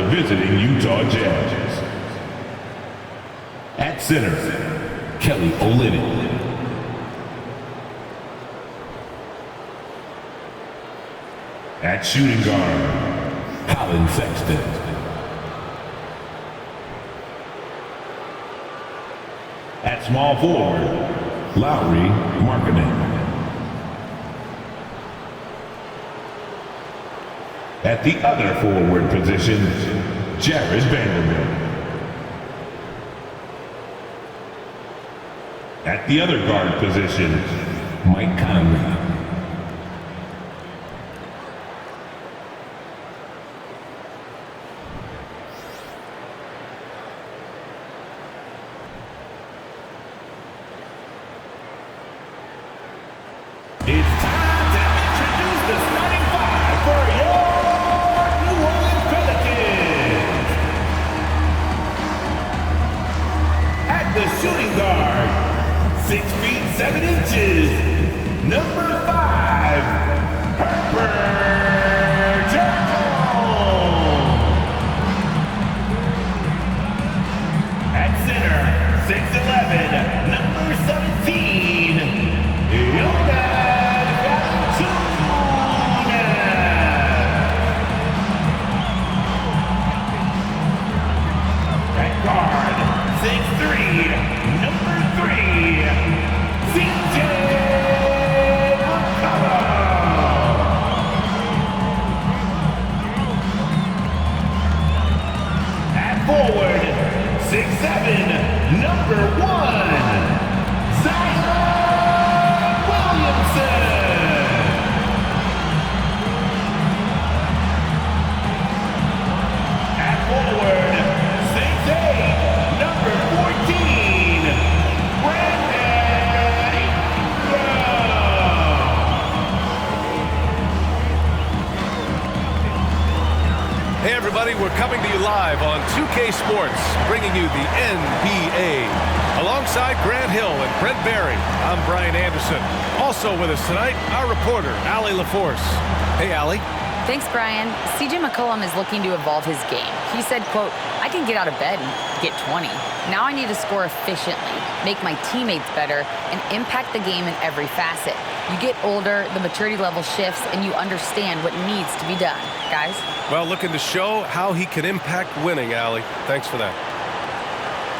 the visiting Utah Jazz. At center, Kelly Olynyk. At shooting guard, Colin Sexton. At small forward, Lowry Markkanen. At the other forward position, Jared Vanderbilt. At the other guard position, Mike Conley. It's time to introduce the starting five for your New Orleans Pelicans. At the shooting guard, 6 feet 7 inches, number 5, Herbert Jones. At center, 6'11", number 17, Yoda. Guard, 6'3", number 3, CJ McCollum. At forward, 6'7", number 1, Zion Williamson. At forward, 6'8", number 14, Brandon Ingram. Hey everybody, we're coming to you live on 2K Sports, bringing you the NBA. Alongside Grant Hill and Brent Barry, I'm Brian Anderson. Also with us tonight, our reporter, Allie LaForce. Hey, Allie. Thanks, Brian. CJ McCollum is looking to evolve his game. He said, quote, "I can get out of bed and get 20. Now I need to score efficiently, make my teammates better, and impact the game in every facet. You get older, the maturity level shifts, and you understand what needs to be done." Guys? Well, looking to show how he can impact winning, Allie. Thanks for that.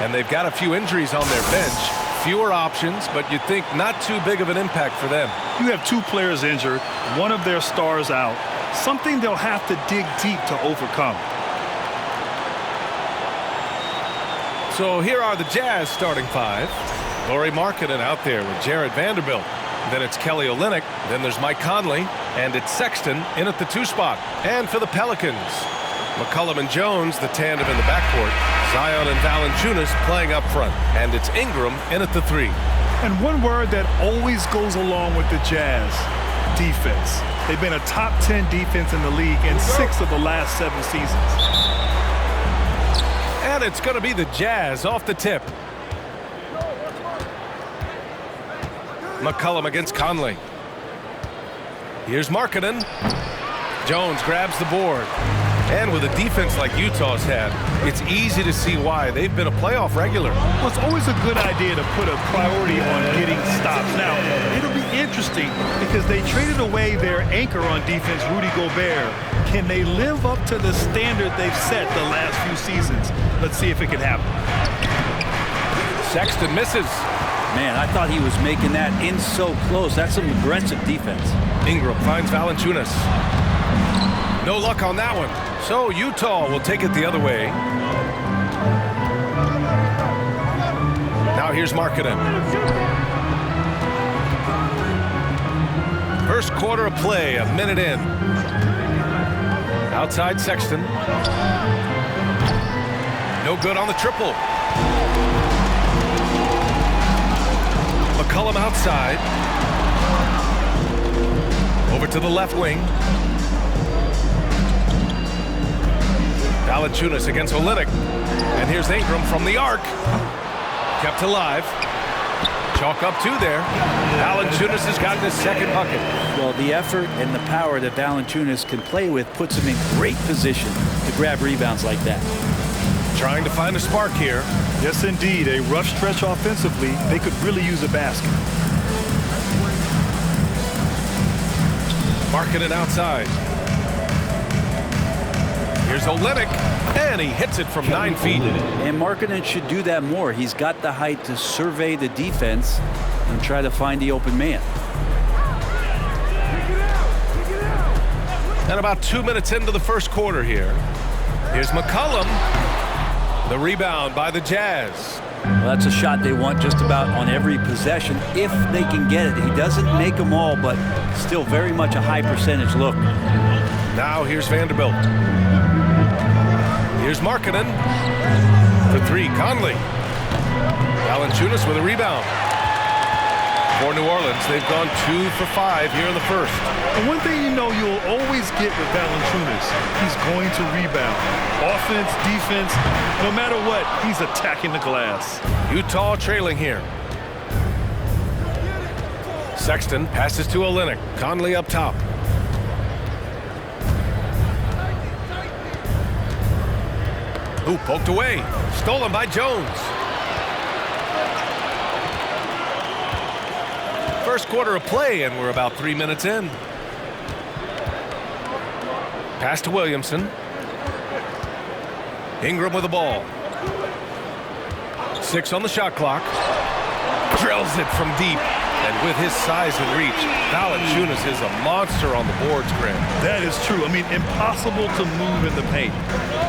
And they've got a few injuries on their bench. Fewer options, but you'd think not too big of an impact for them. You have 2 players injured, one of their stars out. Something they'll have to dig deep to overcome. So here are the Jazz starting 5. Lauri Markkanen out there with Jared Vanderbilt. Then it's Kelly Olynyk. Then there's Mike Conley. And it's Sexton in at the 2 spot. And for the Pelicans, McCollum and Jones, the tandem in the backcourt. Zion and Valanciunas playing up front. And it's Ingram in at the 3. And one word that always goes along with the Jazz: defense. They've been a top 10 defense in the league in 6 of the last 7 seasons. And it's going to be the Jazz off the tip. McCollum against Conley. Here's Markkanen. Jones grabs the board. And with a defense like Utah's had, it's easy to see why they've been a playoff regular. Well, it's always a good idea to put a priority on getting stops. Now, it'll be interesting because they traded away their anchor on defense, Rudy Gobert. Can they live up to the standard they've set the last few seasons? Let's see if it can happen. Sexton misses. Man, I thought he was making that in so close. That's some aggressive defense. Ingram finds Valanciunas. No luck on that one. So Utah will take it the other way. Now here's Markkanen. First quarter of play, a minute in. Outside Sexton. No good on the triple. McCollum outside. Over to the left wing. Valanciunas against Olynyk. And here's Ingram from the arc. Kept alive. Chalk up 2 there. Valanciunas has gotten his second bucket. Well, the effort and the power that Valanciunas can play with puts him in great position to grab rebounds like that. Trying to find a spark here. Yes, indeed. A rough stretch offensively. They could really use a basket. Marking it outside. Here's Olynyk, and he hits it from 9 feet. And Markkanen should do that more. He's got the height to survey the defense and try to find the open man. And about 2 minutes into the first quarter here. Here's McCollum. The rebound by the Jazz. Well, that's a shot they want just about on every possession if they can get it. He doesn't make them all, but still very much a high percentage look. Now here's Vanderbilt. Here's Markkanen for 3. Conley. Valanciunas with a rebound. For New Orleans, they've gone 2 for 5 here in the first. And one thing you know you'll always get with Valanciunas, he's going to rebound. Offense, defense, no matter what, he's attacking the glass. Utah trailing here. Sexton passes to Olynyk. Conley up top. Ooh, poked away. Stolen by Jones. First quarter of play, and we're about 3 minutes in. Pass to Williamson. Ingram with the ball. 6 on the shot clock. Drills it from deep. And with his size and reach, Valanciunas is a monster on the boards, Grant. That is true. I mean, impossible to move in the paint.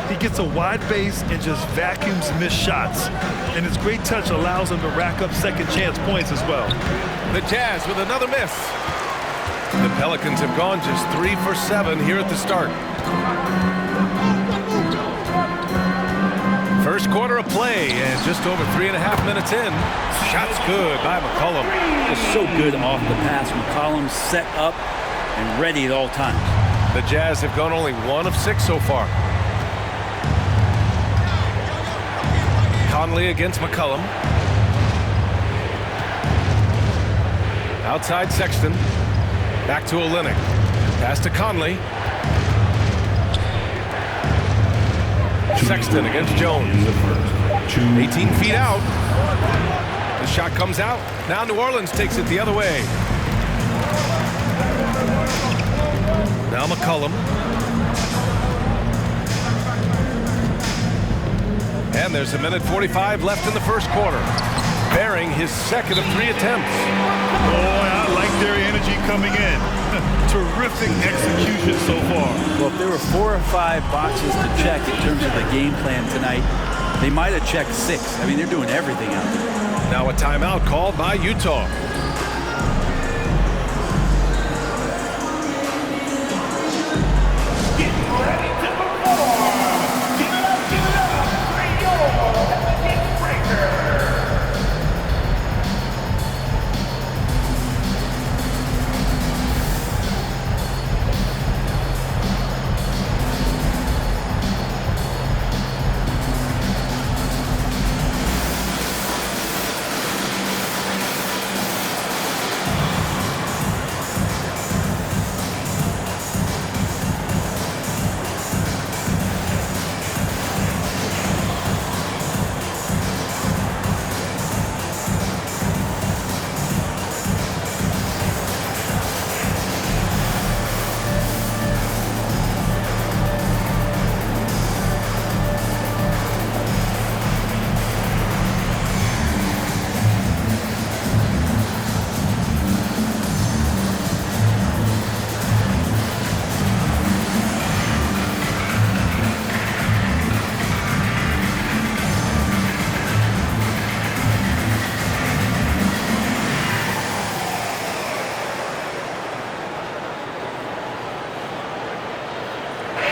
He gets a wide base and just vacuums missed shots. And his great touch allows him to rack up second chance points as well. The Jazz with another miss. The Pelicans have gone just 3 for 7 here at the start. First quarter of play, and just over 3.5 minutes in. Shot's good by McCollum. Just so good off the pass. McCollum set up and ready at all times. The Jazz have gone only 1 of 6 so far. Conley against McCollum. Outside Sexton. Back to Olynyk. Pass to Conley. Sexton against Jones. 18 feet out. The shot comes out. Now New Orleans takes it the other way. Now McCollum. And there's 1:45 left in the first quarter. Bearing his second of 3 attempts. Boy, I like their energy coming in. Terrific execution so far. Well, if there were 4 or 5 boxes to check in terms of the game plan tonight, they might have checked 6. I mean, they're doing everything out there. Now a timeout called by Utah.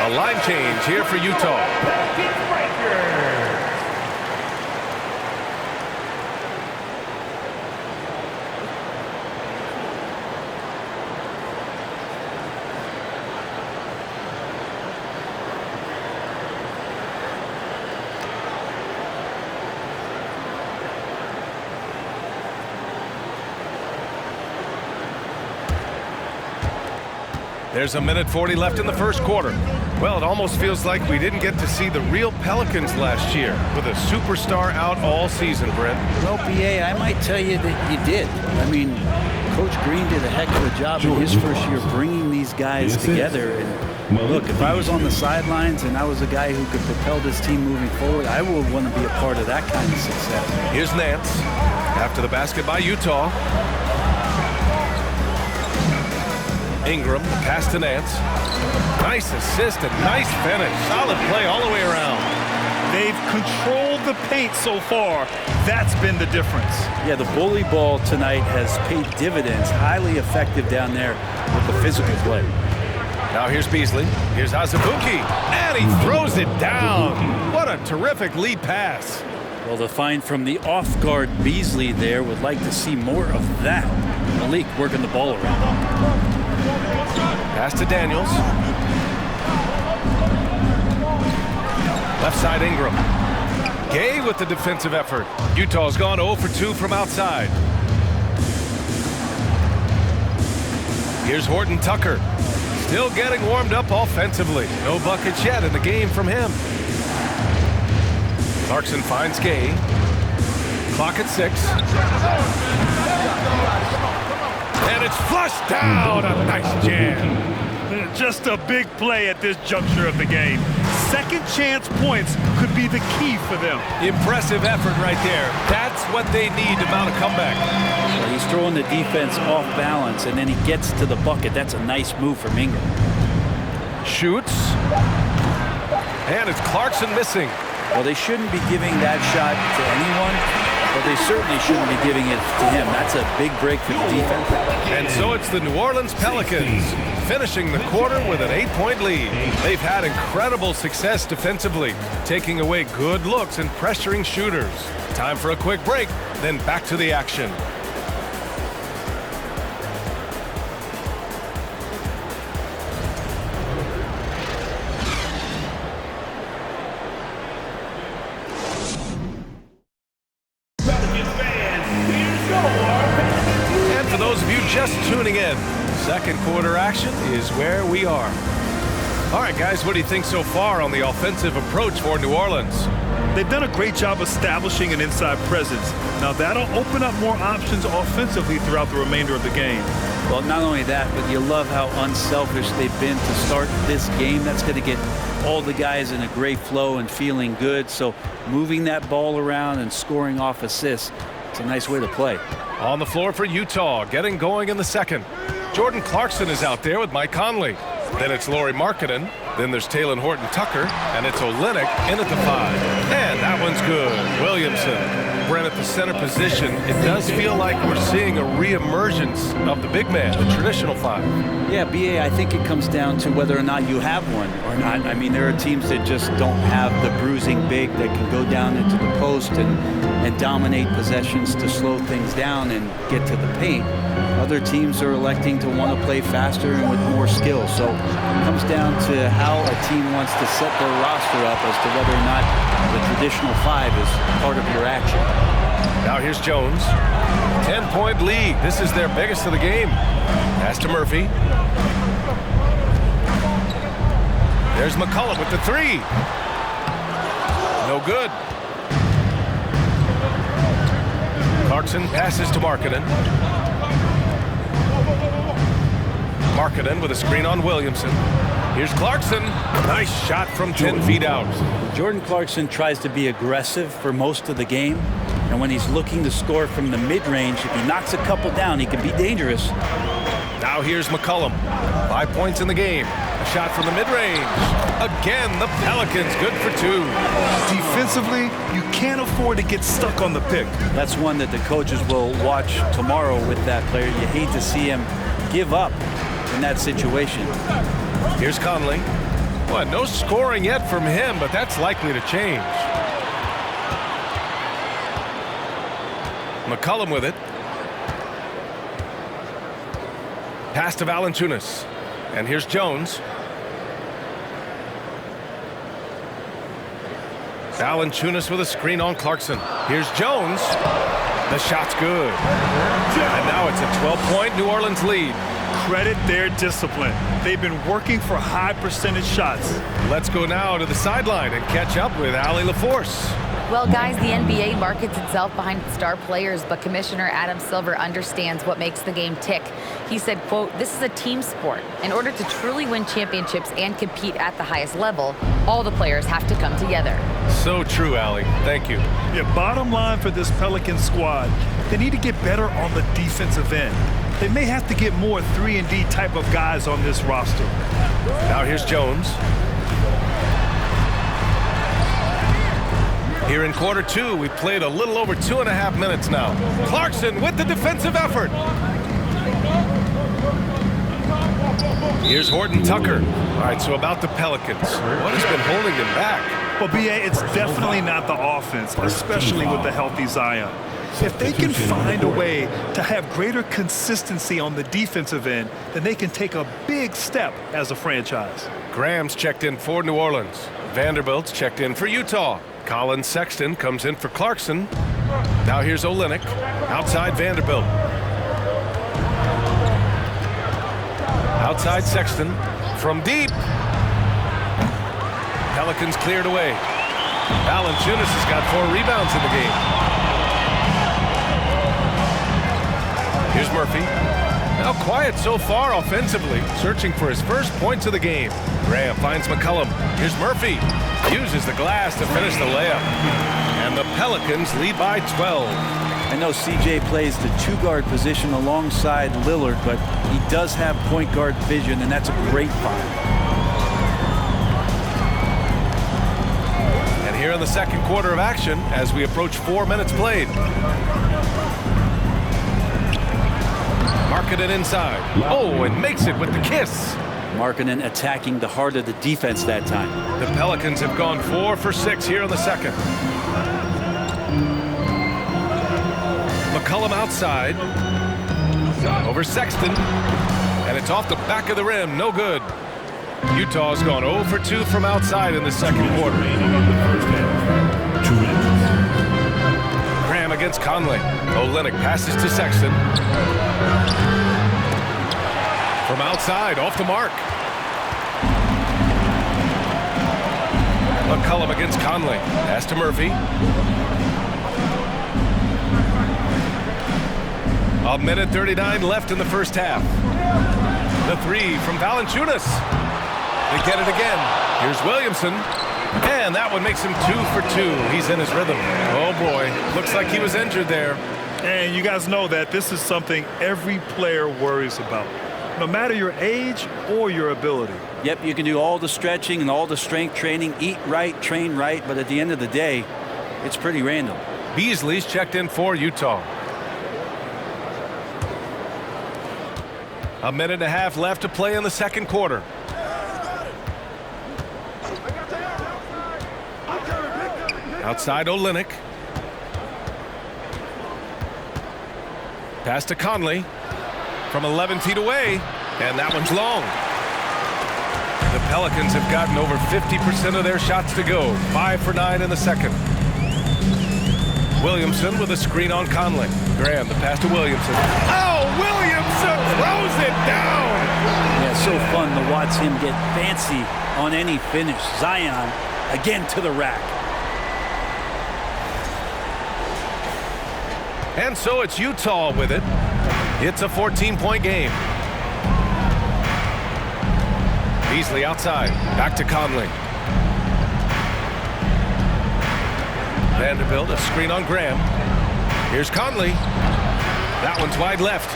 A line change here for Utah. There's a minute 40 left in the first quarter. Well, it almost feels like we didn't get to see the real Pelicans last year with a superstar out all season, Brent. Well, BA, I might tell you that you did. I mean, Coach Green did a heck of a job in his first year bringing these guys together. And look, if I was on the sidelines and I was a guy who could propel this team moving forward, I would want to be a part of that kind of success. Here's Nance after the basket by Utah. Ingram, the pass to Nance. Nice assist and nice finish. Solid play all the way around. They've controlled the paint so far. That's been the difference. Yeah, the bully ball tonight has paid dividends. Highly effective down there with the physical play. Now here's Beasley. Here's Azubuike. And he throws it down. What a terrific lead pass. Well, the find from the off-guard Beasley there would like to see more of that. Malik working the ball around. Pass to Daniels. Left side Ingram. Gay with the defensive effort. Utah's gone 0 for 2 from outside. Here's Horton Tucker. Still getting warmed up offensively. No buckets yet in the game from him. Clarkson finds Gay. Clock at 6. And it's flushed down. A nice jam. Just a big play at this juncture of the game. Second chance points could be the key for them. Impressive effort right there. That's what they need to mount a comeback. Well, he's throwing the defense off balance, and then he gets to the bucket. That's a nice move from Ingram. Shoots. And it's Clarkson missing. Well, they shouldn't be giving that shot to anyone, but they certainly shouldn't be giving it to him. That's a big break for the defense. And so it's the New Orleans Pelicans finishing the quarter with an 8-point lead. They've had incredible success defensively, taking away good looks and pressuring shooters. Time for a quick break, then back to the action. And for those of you just tuning in, second quarter action is where we are. All right, guys, what do you think so far on the offensive approach for New Orleans? They've done a great job establishing an inside presence. Now that'll open up more options offensively throughout the remainder of the game. Well, not only that, but you love how unselfish they've been to start this game. That's going to get all the guys in a great flow and feeling good. So moving that ball around and scoring off assists, it's a nice way to play. On the floor for Utah, getting going in the second. Jordan Clarkson is out there with Mike Conley. Then it's Lauri Markkanen. Then there's Talen Horton-Tucker. And it's Olynyk in at the 5. And that one's good. Williamson. Brent at the center position. It does feel like we're seeing a reemergence of the big man, the traditional 5. Yeah, BA, I think it comes down to whether or not you have one or not. I mean, there are teams that just don't have the bruising big that can go down into the post and dominate possessions to slow things down and get to the paint. Other teams are electing to want to play faster and with more skill. So it comes down to how a team wants to set their roster up as to whether or not the traditional 5 is part of your action. Now here's Jones. 10-point lead. This is their biggest of the game. Pass to Murphy. There's McCullough with the 3. No good. Clarkson passes to Markkanen. Markkanen with a screen on Williamson. Here's Clarkson. Nice shot from 10 feet out. Jordan Clarkson tries to be aggressive for most of the game. And when he's looking to score from the mid-range, if he knocks a couple down, he can be dangerous. Now here's McCollum. 5 points in the game. A shot from the mid-range. Again, the Pelicans good for 2. Defensively, you can't afford to get stuck on the pick. That's one that the coaches will watch tomorrow with that player. You hate to see him give up in that situation. Here's Conley. Well, no scoring yet from him, but that's likely to change. McCollum with it. Pass to Valanciunas. And here's Jones. Valanciunas with a screen on Clarkson. Here's Jones. The shot's good. And now it's a 12-point New Orleans lead. credit their discipline. They've been working for high percentage shots. Let's go now to the sideline and catch up with Allie LaForce. Well, guys, the NBA markets itself behind star players, but Commissioner Adam Silver understands what makes the game tick. He said, quote, "This is a team sport. In order to truly win championships and compete at the highest level, all the players have to come together." So true, Allie. Thank you. Yeah, bottom line for this Pelicans squad, they need to get better on the defensive end. They may have to get more 3-and-D type of guys on this roster. Now here's Jones. Here in quarter two, we've played a little over 2.5 minutes now. Clarkson with the defensive effort. Here's Horton Tucker. All right, so about the Pelicans. What has been holding them back? Well, B.A., it's definitely not the offense, especially with the healthy Zion. If they can find a way to have greater consistency on the defensive end, then they can take a big step as a franchise. Graham's checked in for New Orleans. Vanderbilt's checked in for Utah. Colin Sexton comes in for Clarkson. Now here's Olynyk. Outside Vanderbilt. Outside Sexton. From deep. Pelicans cleared away. Valanciunas has got 4 rebounds in the game. Here's Murphy. Now quiet so far offensively. Searching for his first points of the game. Graham finds McCollum. Here's Murphy. Uses the glass to finish the layup. And the Pelicans lead by 12. I know CJ plays the 2-guard position alongside Lillard, but he does have point guard vision, and that's a great find. And here in the second quarter of action as we approach 4 minutes played. Markkanen inside. Oh, and makes it with the kiss. Markkanen attacking the heart of the defense that time. The Pelicans have gone 4 for 6 here in the second. McCollum outside. Over Sexton. And it's off the back of the rim. No good. Utah's gone 0 for 2 from outside in the second quarter. Graham against Conley. Olynyk passes to Sexton. From outside, off the mark. McCollum against Conley. Pass to Murphy. A minute 39 left in the first half. The 3 from Valanciunas. They get it again. Here's Williamson. And that one makes him 2 for 2. He's in his rhythm. Oh boy, looks like he was injured there. And you guys know that this is something every player worries about, no matter your age or your ability. Yep, you can do all the stretching and all the strength training, eat right, train right, but at the end of the day, it's pretty random. Beasley's checked in for Utah. A minute and a half left to play in the second quarter. Outside Olynyk. Pass to Conley from 11 feet away, and that one's long. The Pelicans have gotten over 50% of their shots to go. 5 for 9 in the second. Williamson with a screen on Conley. Graham, the pass to Williamson. Oh, Williamson throws it down! Yeah, so fun to watch him get fancy on any finish. Zion again to the rack. And so it's Utah with it. It's a 14-point game. Beasley outside. Back to Conley. Vanderbilt, a screen on Graham. Here's Conley. That one's wide left.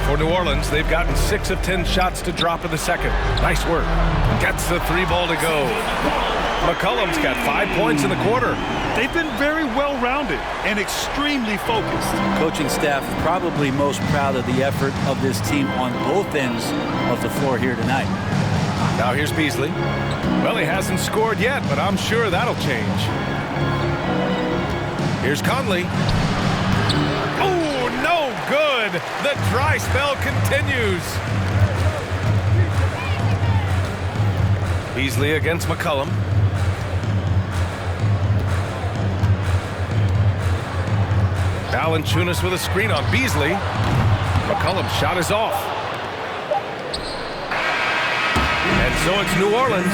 For New Orleans, they've gotten 6 of 10 shots to drop in the second. Nice work. Gets the 3 ball to go. McCollum's got 5 points in the quarter. They've been very well-rounded and extremely focused. Coaching staff probably most proud of the effort of this team on both ends of the floor here tonight. Now here's Beasley. Well, he hasn't scored yet, but I'm sure that'll change. Here's Conley. Oh, no good. The dry spell continues. Beasley against McCollum. Valanciunas with a screen on Beasley. McCollum's shot is off. So it's New Orleans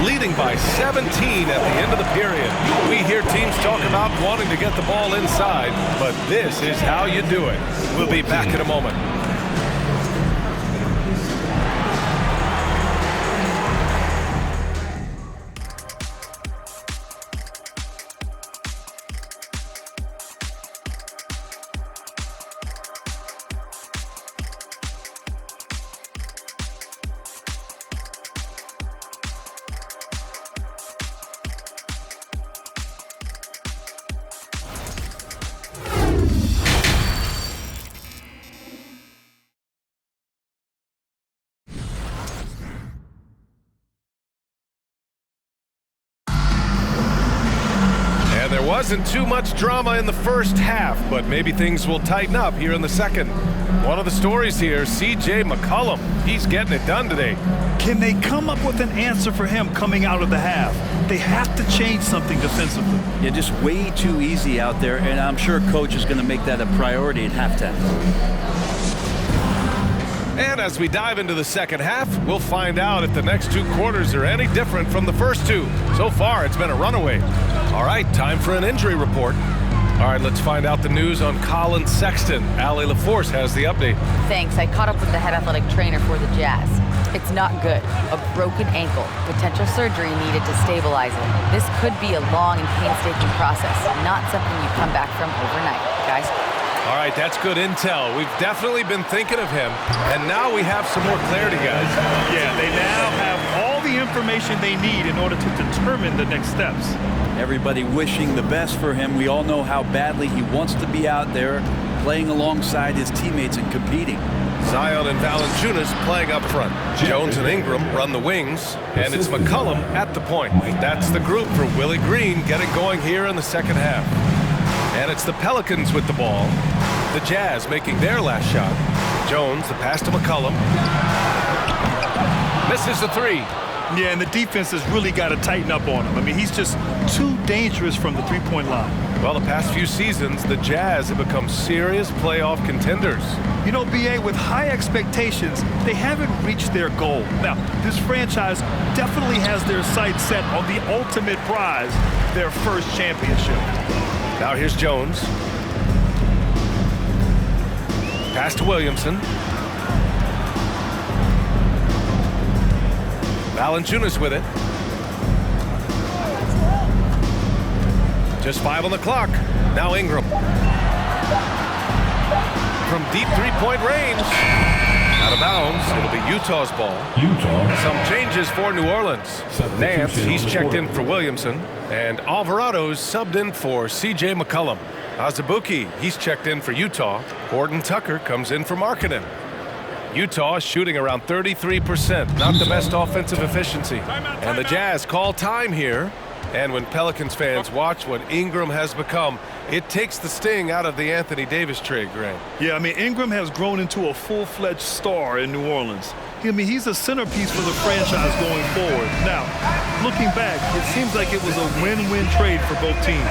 leading by 17 at the end of the period. We hear teams talk about wanting to get the ball inside, but this is how you do it. We'll be back in a moment. There wasn't too much drama in the first half, but maybe things will tighten up here in the second. One of the stories here, C.J. McCollum. He's getting it done today. Can they come up with an answer for him coming out of the half? They have to change something defensively. Yeah, just way too easy out there, and I'm sure coach is going to make that a priority at halftime. And as we dive into the second half, we'll find out if the next two quarters are any different from the first two. So far, it's been a runaway. All right, time for an injury report. All right, let's find out the news on Colin Sexton. Allie LaForce has the update. Thanks. I caught up with the head athletic trainer for the Jazz. It's not good. A broken ankle. Potential surgery needed to stabilize it. This could be a long and painstaking process, not something you come back from overnight, guys. All right, that's good intel. We've definitely been thinking of him, and now we have some more clarity, guys. Yeah, they now have all the information they need in order to determine the next steps. Everybody wishing the best for him. We all know how badly he wants to be out there playing alongside his teammates and competing. Zion and Valanciunas playing up front. Jones and Ingram run the wings, and it's McCollum at the point. That's the group for Willie Green getting going here in the second half. And it's the Pelicans with the ball. The Jazz making their last shot. Jones, the pass to McCollum. Misses the three. Yeah, and the defense has really got to tighten up on him. I mean, he's just too dangerous from the three-point line. Well, the past few seasons, the Jazz have become serious playoff contenders. You know, B.A., with high expectations, they haven't reached their goal. Now, this franchise definitely has their sights set on the ultimate prize, their first championship. Now here's Jones. Pass to Williamson. Valanciunas with it. Just 5 on the clock. Now Ingram. From deep three-point range. Out of bounds. It'll be Utah's ball. Some changes for New Orleans. Nance, he's checked in for Williamson. And Alvarado's subbed in for C.J. McCollum. Azubuike, he's checked in for Utah. Horton Tucker comes in for Markkanen. Utah shooting around 33%. Not the best offensive efficiency. And the Jazz call time here. And when Pelicans fans watch what Ingram has become, it takes the sting out of the Anthony Davis trade, Grant. Yeah, I mean, Ingram has grown into a full-fledged star in New Orleans. I mean, he's a centerpiece for the franchise going forward. Now, looking back, it seems like it was a win-win trade for both teams.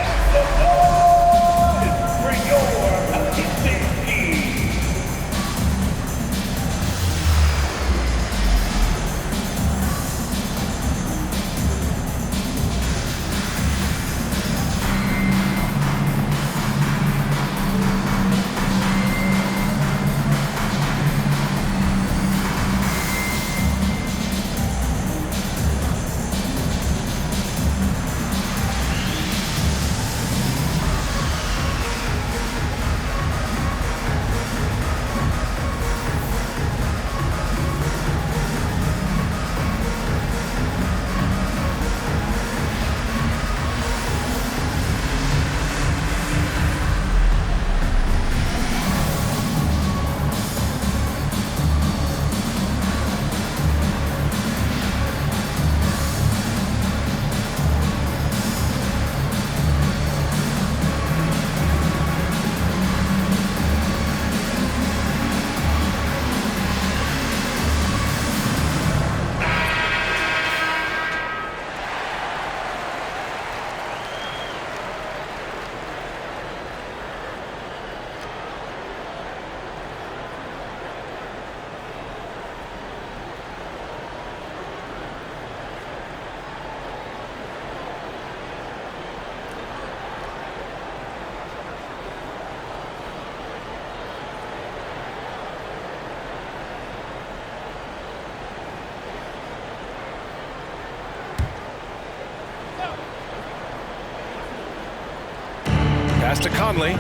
Pass to Conley.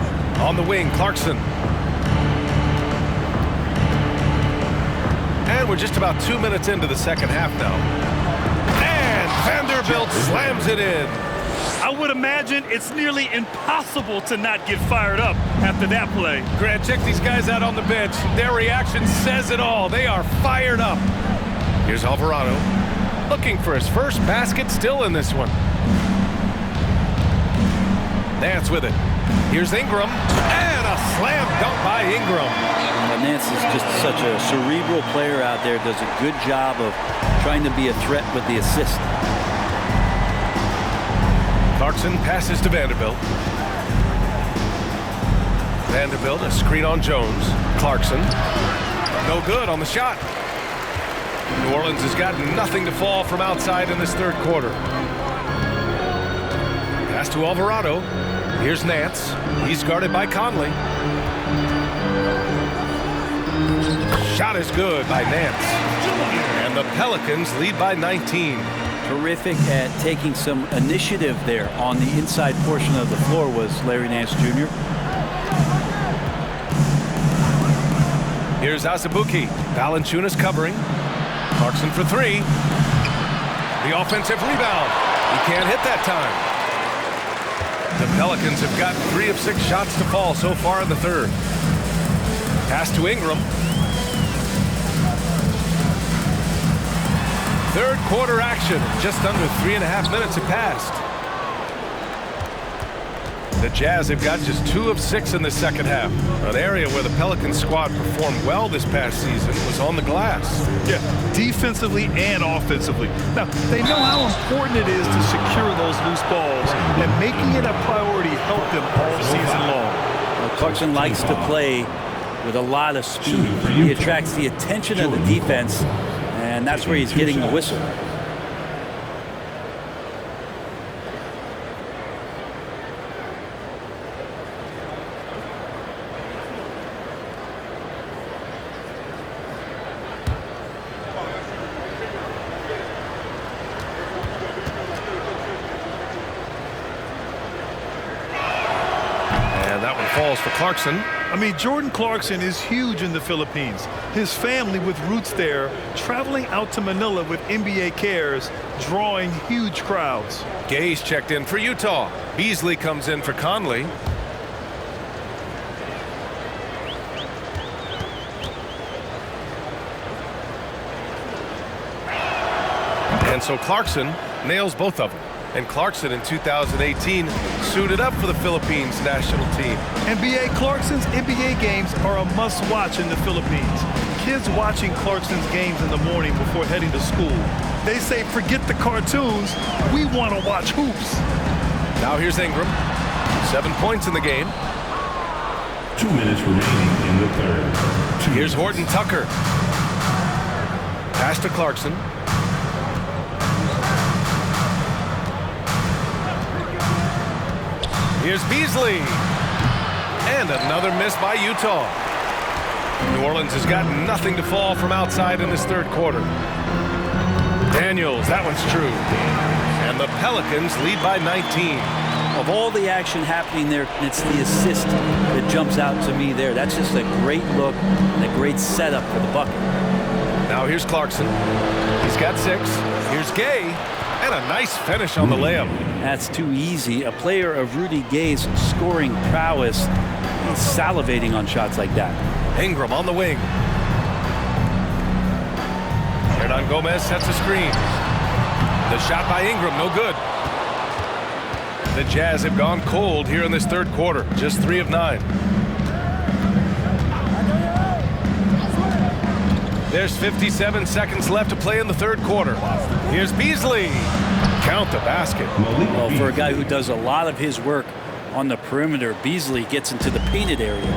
On the wing, Clarkson. And we're just about 2 minutes into the second half now. And Vanderbilt slams it in. I would imagine it's nearly impossible to not get fired up after that play. Grant, check these guys out on the bench. Their reaction says it all. They are fired up. Here's Alvarado. Looking for his first basket, still in this one. Nance with it. Here's Ingram. And a slam dunk by Ingram. Nance is just such a cerebral player out there. Does a good job of trying to be a threat with the assist. Clarkson passes to Vanderbilt. Vanderbilt, a screen on Jones. Clarkson. No good on the shot. New Orleans has got nothing to fall from outside in this third quarter. Pass to Alvarado. Here's Nance. He's guarded by Conley. Shot is good by Nance. And the Pelicans lead by 19. Terrific at taking some initiative there on the inside portion of the floor was Larry Nance Jr. Here's Azubuike. Valanciunas covering. Clarkson for three. The offensive rebound. He can't hit that time. The Pelicans have got 3 of 6 shots to fall so far in the third. Pass to Ingram. Third quarter action. Just under 3.5 minutes have passed. The Jazz have got just 2 of 6 in the second half. An area where the Pelicans squad performed well this past season was on the glass. Yeah, defensively and offensively. Now, they know how important it is to secure those loose balls, and making it a priority helped them all season long. Well, Clarkson likes to play with a lot of speed. He attracts the attention of the defense, and that's where he's getting the whistle. Falls for Clarkson. I mean, Jordan Clarkson is huge in the Philippines. His family with roots there, traveling out to Manila with NBA cares, drawing huge crowds. Gay's checked in for Utah. Beasley comes in for Conley. And so Clarkson nails both of them. And Clarkson in 2018 suited up for the Philippines national team. NBA Clarkson's NBA games are a must-watch in the Philippines. Kids watching Clarkson's games in the morning before heading to school. They say, forget the cartoons, we want to watch hoops. Now here's Ingram. 7 points in the game. 2 minutes remaining in the third. Here's Horton Tucker. Pass to Clarkson. Here's Beasley. And another miss by Utah. New Orleans has got nothing to fall from outside in this third quarter. Daniels, that one's true. And the Pelicans lead by 19. Of all the action happening there, it's the assist that jumps out to me there. That's just a great look and a great setup for the bucket. Now here's Clarkson. He's got 6. Here's Gay. And a nice finish on the layup. That's too easy. A player of Rudy Gay's scoring prowess, he's salivating on shots like that. Ingram on the wing. Hernan Gomez sets a screen. The shot by Ingram, no good. The Jazz have gone cold here in this third quarter. Just 3 of 9. There's 57 seconds left to play in the third quarter. Here's Beasley. Count the basket. Well, for a guy who does a lot of his work on the perimeter, Beasley gets into the painted area.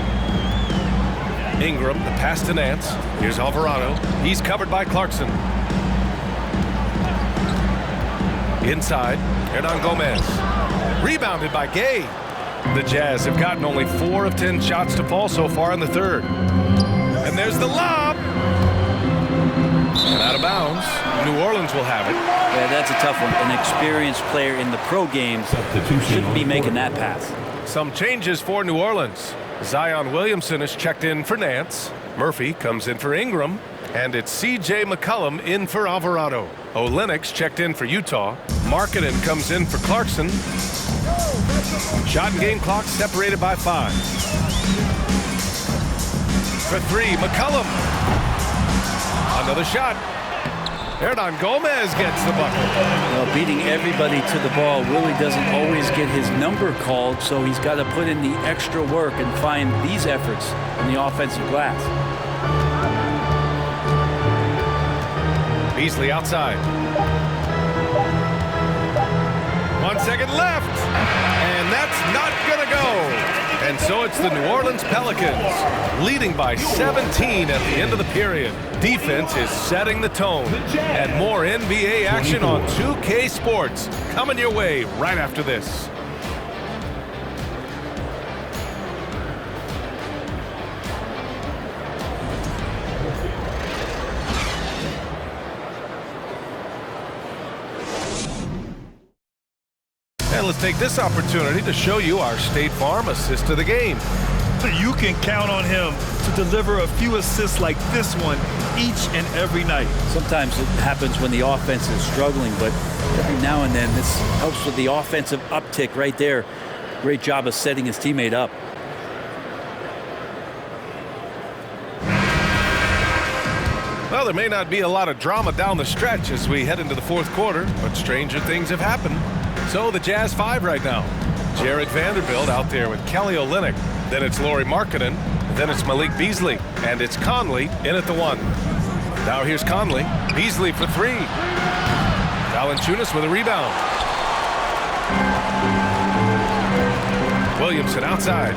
Ingram, the pass to Nance. Here's Alvarado. He's covered by Clarkson. Inside, Hernan Gomez. Rebounded by Gay. The Jazz have gotten only 4 of 10 shots to fall so far in the third. And there's the lob. And out of bounds. New Orleans will have it. Yeah, that's a tough one. An experienced player in the pro games shouldn't be making that pass. Some changes for New Orleans. Zion Williamson is checked in for Nance. Murphy comes in for Ingram. And it's C.J. McCollum in for Alvarado. Olynyk's checked in for Utah. Markkanen comes in for Clarkson. Shot and game clock separated by 5. For 3, McCollum. Another shot. Hernan Gomez gets the bucket. Well, beating everybody to the ball, Willie doesn't always get his number called, so he's got to put in the extra work and find these efforts on the offensive glass. Beasley outside. 1 second left. And that's not going to go. And so it's the New Orleans Pelicans leading by 17 at the end of the period. Defense is setting the tone. And more NBA action on 2K Sports coming your way right after this. And let's take this opportunity to show you our State Farm assist of the game. You can count on him to deliver a few assists like this one each and every night. Sometimes it happens when the offense is struggling, but every now and then this helps with the offensive uptick right there. Great job of setting his teammate up. Well, there may not be a lot of drama down the stretch as we head into the fourth quarter, but stranger things have happened. So the Jazz 5 right now. Jared Vanderbilt out there with Kelly Olynyk. Then it's Lauri Markkanen. Then it's Malik Beasley. And it's Conley in at the 1. Now here's Conley. Beasley for 3. Valanciunas with a rebound. Williamson outside.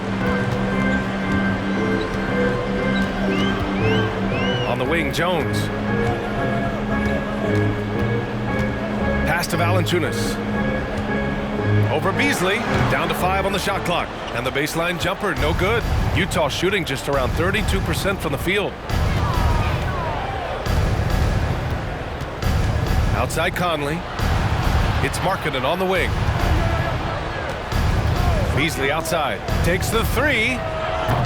On the wing, Jones. Pass to Valanciunas. Over Beasley, down to 5 on the shot clock. And the baseline jumper, no good. Utah shooting just around 32% from the field. Outside Conley. It's Markkanen on the wing. Beasley outside. Takes the 3.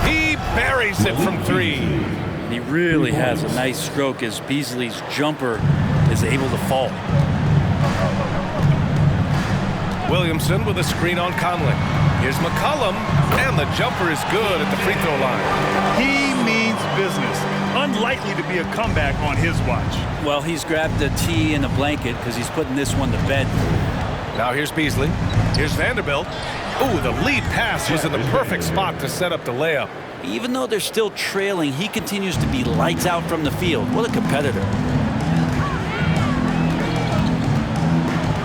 He buries it from 3. He really has a nice stroke as Beasley's jumper is able to fall. Williamson with a screen on Conley. Here's McCollum, and the jumper is good at the free throw line. He means business. Unlikely to be a comeback on his watch. Well, he's grabbed a tee and a blanket because he's putting this one to bed. Now here's Beasley. Here's Vanderbilt. Ooh, the lead pass was in the perfect spot to set up the layup. Even though they're still trailing, he continues to be lights out from the field. What a competitor.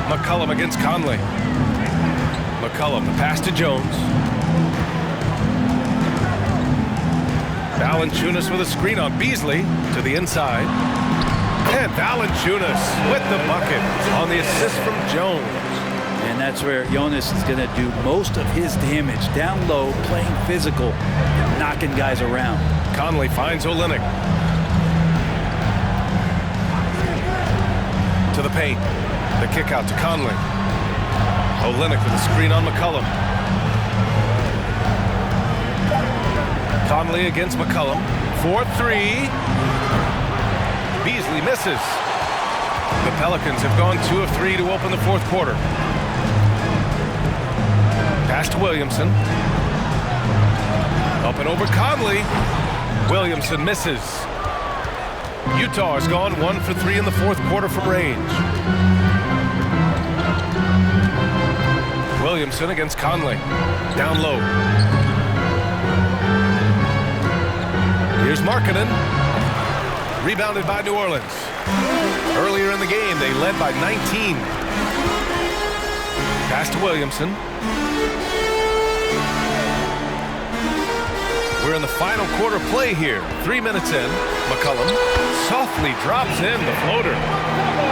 McCollum against Conley. McCollum, the pass to Jones. Valanciunas with a screen on Beasley to the inside. And Valanciunas with the bucket on the assist from Jones. And that's where Jonas is going to do most of his damage. Down low, playing physical, and knocking guys around. Conley finds Olynyk. To the paint. The kick out to Conley. Olynyk with a screen on McCollum. Conley against McCollum. 4-3. Beasley misses. The Pelicans have gone 2 of 3 to open the fourth quarter. Pass to Williamson. Up and over Conley. Williamson misses. Utah has gone 1 for 3 in the fourth quarter from range. Williamson against Conley. Down low. Here's Markkanen. Rebounded by New Orleans. Earlier in the game, they led by 19. Pass to Williamson. We're in the final quarter play here. 3 minutes in. McCollum softly drops in the floater.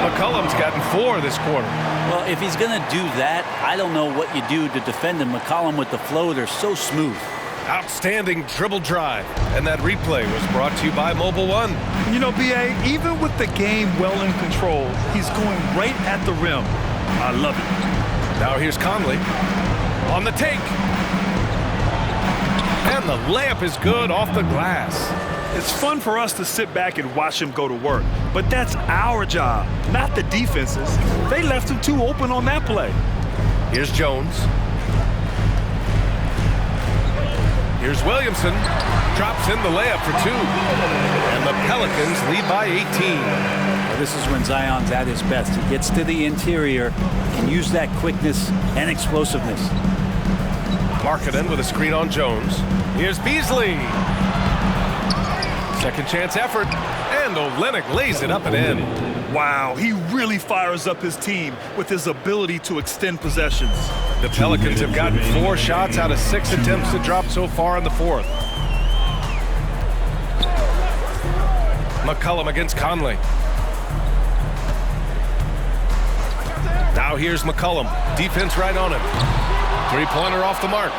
McCollum's gotten 4 this quarter. Well, if he's going to do that, I don't know what you do to defend him. McCollum with the floater, so smooth. Outstanding dribble drive. And that replay was brought to you by Mobile One. You know, B.A., even with the game well in control, he's going right at the rim. I love it. Now here's Conley. On the take. And the layup is good off the glass. It's fun for us to sit back and watch him go to work, but that's our job, not the defense's. They left him too open on that play. Here's Jones. Here's Williamson. Drops in the layup for 2. And the Pelicans lead by 18. Well, this is when Zion's at his best. He gets to the interior and use that quickness and explosiveness. Markkanen with a screen on Jones. Here's Beasley. Second chance effort. And Olynyk lays it up and in. Wow, he really fires up his team with his ability to extend possessions. The Pelicans have gotten 4 shots out of 6 attempts to drop so far in the 4th. McCollum against Conley. Now here's McCollum. Defense right on him. Three-pointer off the mark.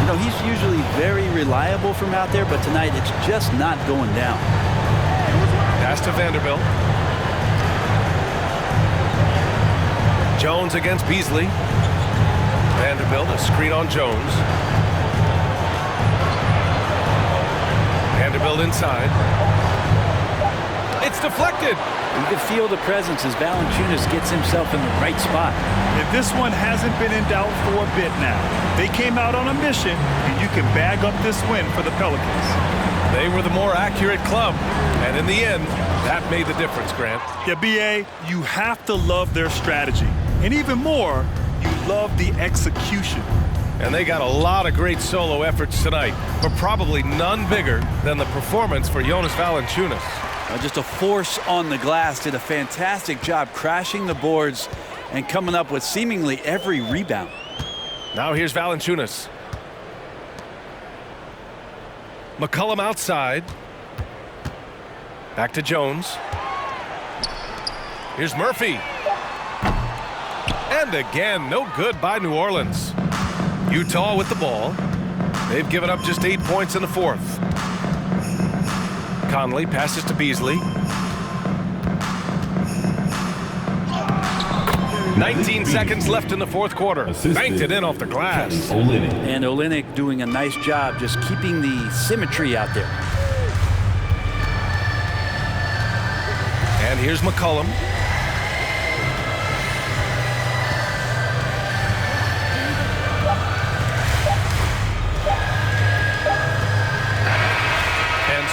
You know, he's usually very reliable from out there, but tonight it's just not going down. Pass to Vanderbilt. Jones against Beasley. Vanderbilt, a screen on Jones. Vanderbilt inside. It's deflected. You can feel the presence as Valanciunas gets himself in the right spot. And this one hasn't been in doubt for a bit now. They came out on a mission, and you can bag up this win for the Pelicans. They were the more accurate club, and in the end, that made the difference, Grant. Yeah, B.A., you have to love their strategy. And even more, you love the execution. And they got a lot of great solo efforts tonight, but probably none bigger than the performance for Jonas Valanciunas. Just a force on the glass, did a fantastic job crashing the boards and coming up with seemingly every rebound. Now here's Valanciunas. McCollum outside. Back to Jones. Here's Murphy. And again, no good by New Orleans. Utah with the ball. They've given up just 8 points in the 4th. Conley passes to Beasley. 19 seconds left in the 4th quarter. Banked it in off the glass. And Olynyk doing a nice job just keeping the symmetry out there. And here's McCollum.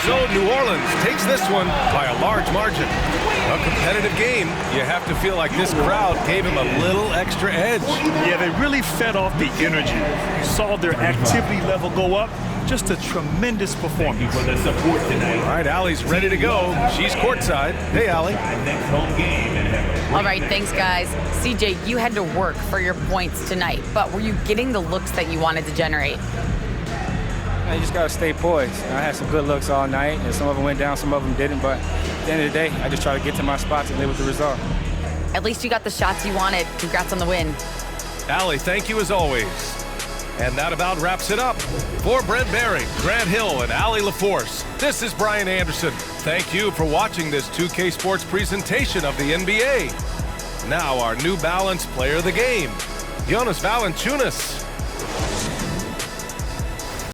So New Orleans takes this one by a large margin. A competitive game. You have to feel like this crowd gave him a little extra edge. Yeah, they really fed off the energy. You saw their activity level go up. Just a tremendous performance. For the support tonight. All right, Allie's ready to go. She's courtside. Hey, Allie. Next home game. All right, thanks, guys. CJ, you had to work for your points tonight, but were you getting the looks that you wanted to generate? You just got to stay poised. I had some good looks all night, and some of them went down, some of them didn't. But at the end of the day, I just try to get to my spots and live with the result. At least you got the shots you wanted. Congrats on the win. Allie, thank you as always. And that about wraps it up. For Brent Barry, Grant Hill, and Allie LaForce, this is Brian Anderson. Thank you for watching this 2K Sports presentation of the NBA. Now our New Balance player of the game, Jonas Valanciunas.